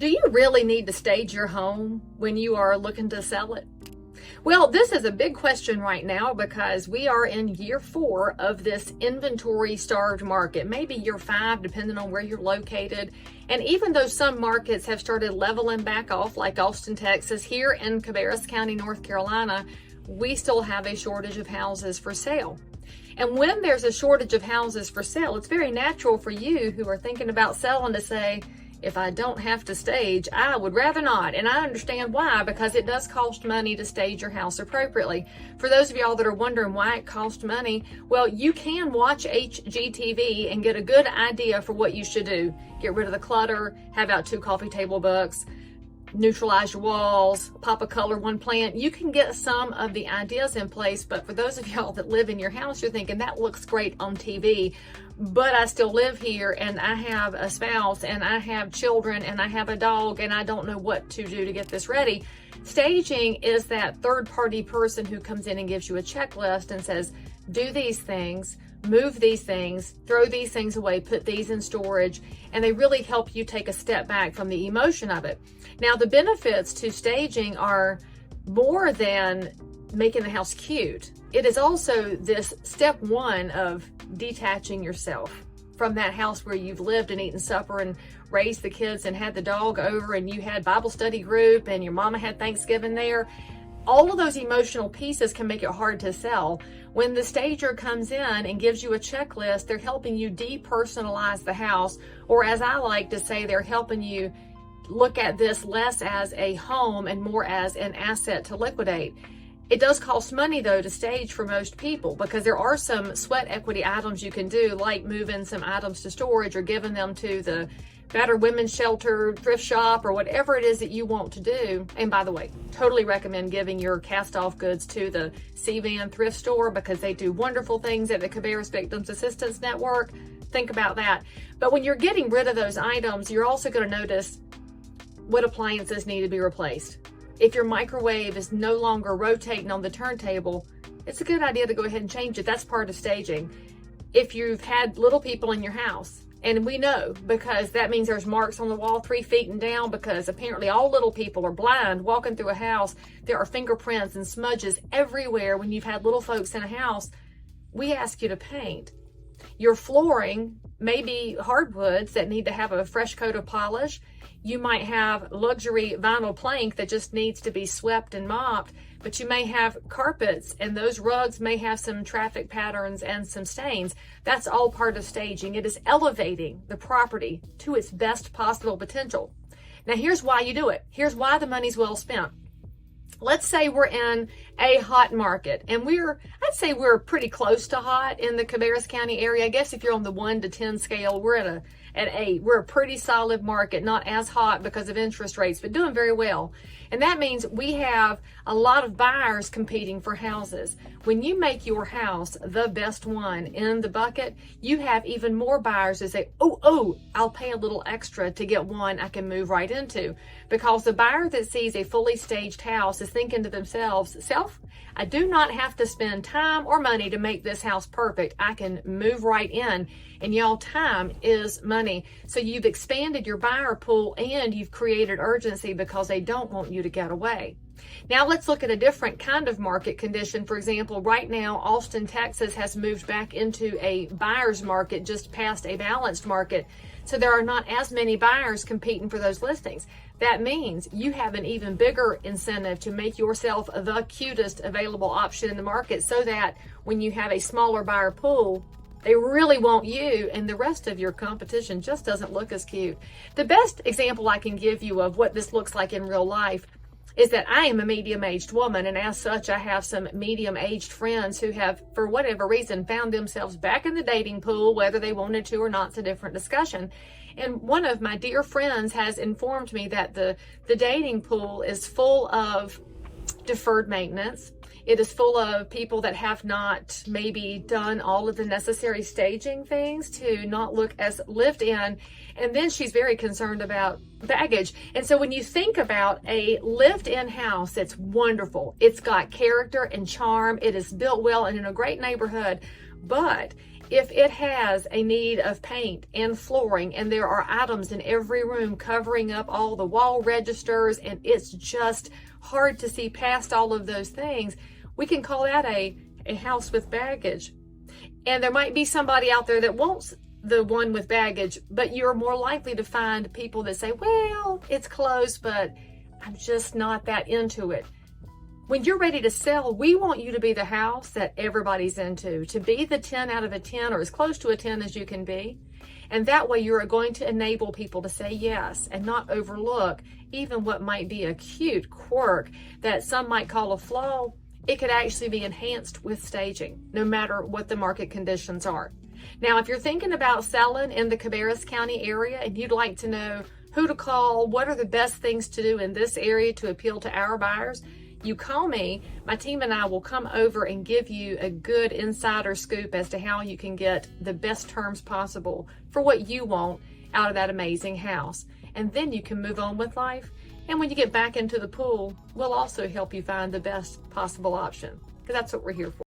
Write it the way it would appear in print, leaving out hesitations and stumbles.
Do you really need to stage your home when you are looking to sell it? Well, this is a big question right now because we are in year 4 of this inventory starved market, maybe year 5, depending on where you're located. And even though some markets have started leveling back off, like Austin, Texas, here in Cabarrus County, North Carolina, we still have a shortage of houses for sale. And when there's a shortage of houses for sale, it's very natural for you who are thinking about selling to say, if I don't have to stage, I would rather not. And I understand why, because it does cost money to stage your house appropriately. For those of y'all that are wondering why it costs money, well, you can watch HGTV and get a good idea for what you should do. Get rid of the clutter, have out 2 coffee table books, neutralize your walls, pop a color, 1 plant. You can get some of the ideas in place, but for those of y'all that live in your house, you're thinking that looks great on TV, but I still live here and I have a spouse and I have children and I have a dog and I don't know what to do to get this ready. Staging is that third-party person who comes in and gives you a checklist and says, do these things, move these things, throw these things away, put these in storage, and they really help you take a step back from the emotion of it. Now, the benefits to staging are more than making the house cute. It is also this step 1 of detaching yourself from that house where you've lived and eaten supper and raised the kids and had the dog over and you had Bible study group and your mama had Thanksgiving there. All of those emotional pieces can make it hard to sell. When the stager comes in and gives you a checklist, they're helping you depersonalize the house, or as I like to say, they're helping you look at this less as a home and more as an asset to liquidate. It does cost money though to stage for most people because there are some sweat equity items you can do, like moving some items to storage or giving them to the battered women's shelter, thrift shop, or whatever it is that you want to do. And by the way, totally recommend giving your cast off goods to the C-Van thrift store because they do wonderful things at the Cabarrus Victims Assistance Network. Think about that. But when you're getting rid of those items, you're also going to notice what appliances need to be replaced. If your microwave is no longer rotating on the turntable, it's a good idea to go ahead and change it. That's part of staging. If you've had little people in your house, and we know because that means there's marks on the wall 3 feet and down because apparently all little people are blind walking through a house. There are fingerprints and smudges everywhere when you've had little folks in a house. We ask you to paint. Your flooring may be hardwoods that need to have a fresh coat of polish. You might have luxury vinyl plank that just needs to be swept and mopped, but you may have carpets and those rugs may have some traffic patterns and some stains. That's all part of staging. It is elevating the property to its best possible potential. Now, here's why you do it. Here's why the money's well spent. Let's say we're in a hot market and I'd say we're pretty close to hot in the Cabarrus County area. I guess if you're on the 1 to 10 scale, we're at 8. We're a pretty solid market, not as hot because of interest rates, but doing very well. And that means we have a lot of buyers competing for houses. When you make your house the best one in the bucket, you have even more buyers that say, oh, I'll pay a little extra to get one I can move right into. Because the buyer that sees a fully staged house is thinking to themselves, I do not have to spend time or money to make this house perfect. I can move right in. And y'all, time is money. So you've expanded your buyer pool and you've created urgency because they don't want you to get away. Now let's look at a different kind of market condition. For example, right now, Austin, Texas has moved back into a buyer's market, just past a balanced market. So there are not as many buyers competing for those listings. That means you have an even bigger incentive to make yourself the cutest available option in the market so that when you have a smaller buyer pool, they really want you and the rest of your competition just doesn't look as cute. The best example I can give you of what this looks like in real life is that I am a medium-aged woman, and as such, I have some medium-aged friends who have, for whatever reason, found themselves back in the dating pool, whether they wanted to or not, it's a different discussion. And one of my dear friends has informed me that the dating pool is full of deferred maintenance. It is full of people that have not maybe done all of the necessary staging things to not look as lived in. And then she's very concerned about baggage. And so when you think about a lived in house, it's wonderful. It's got character and charm. It is built well and in a great neighborhood, but If it has a need of paint and flooring and there are items in every room covering up all the wall registers and it's just hard to see past all of those things, we can call that a house with baggage. And there might be somebody out there that wants the one with baggage, but you're more likely to find people that say, well, it's close, but I'm just not that into it. When you're ready to sell, we want you to be the house that everybody's into, to be the 10 out of a 10 or as close to a 10 as you can be. And that way you're going to enable people to say yes and not overlook even what might be a cute quirk that some might call a flaw. It could actually be enhanced with staging, no matter what the market conditions are. Now, if you're thinking about selling in the Cabarrus County area and you'd like to know who to call, what are the best things to do in this area to appeal to our buyers, you call me. My team and I will come over and give you a good insider scoop as to how you can get the best terms possible for what you want out of that amazing house. And then you can move on with life. And when you get back into the pool, we'll also help you find the best possible option, because that's what we're here for.